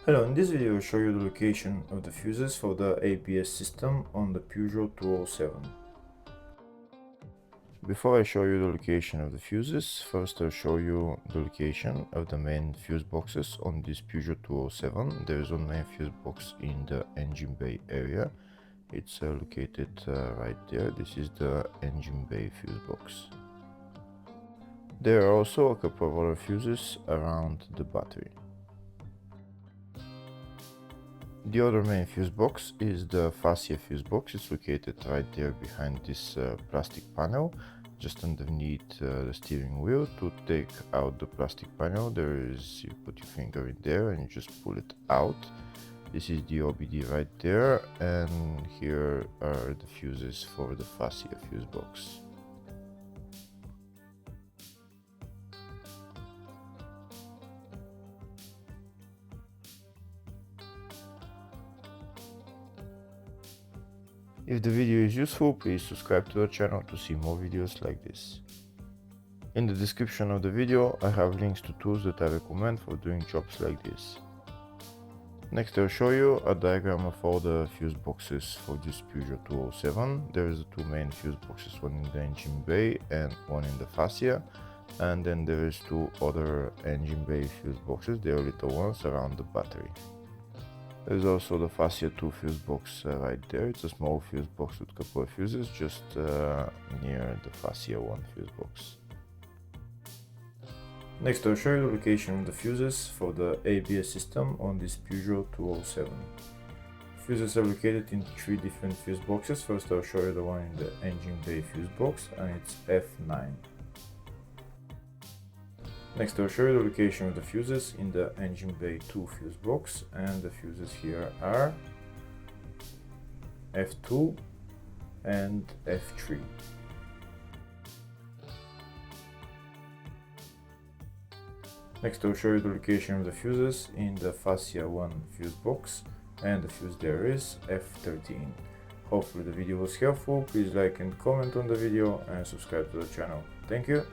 Hello, in this video I'll show you the location of the fuses for the ABS system on the Peugeot 207. Before I show you the location of the fuses, first I'll show you the location of the main fuse boxes on this Peugeot 207. There is one main fuse box in the engine bay area. It's located right there. This is the engine bay fuse box. There are also a couple of other fuses around the battery. The other main fuse box is the fascia fuse box. It's located right there behind this plastic panel, just underneath the steering wheel. To take out the plastic panel, you put your finger in there and you just pull it out. This is the OBD right there, and here are the fuses for the fascia fuse box. If the video is useful, please subscribe to the channel to see more videos like this. In the description of the video, I have links to tools that I recommend for doing jobs like this. Next I'll show you a diagram of all the fuse boxes for this Peugeot 207. There is the two main fuse boxes, one in the engine bay and one in the fascia. And then there is two other engine bay fuse boxes, they are little ones around the battery. There's also the fascia 2 fuse box right there. It's a small fuse box with a couple of fuses just near the fascia 1 fuse box. Next I'll show you the location of the fuses for the ABS system on this Peugeot 207. Fuses are located in three different fuse boxes. First I'll show you the one in the engine bay fuse box, and it's F9. Next I'll show you the location of the fuses in the engine bay 2 fuse box, and the fuses here are F2 and F3. Next I'll show you the location of the fuses in the fascia 1 fuse box, and the fuse there is F13. Hopefully the video was helpful. Please like and comment on the video and subscribe to the channel. Thank you.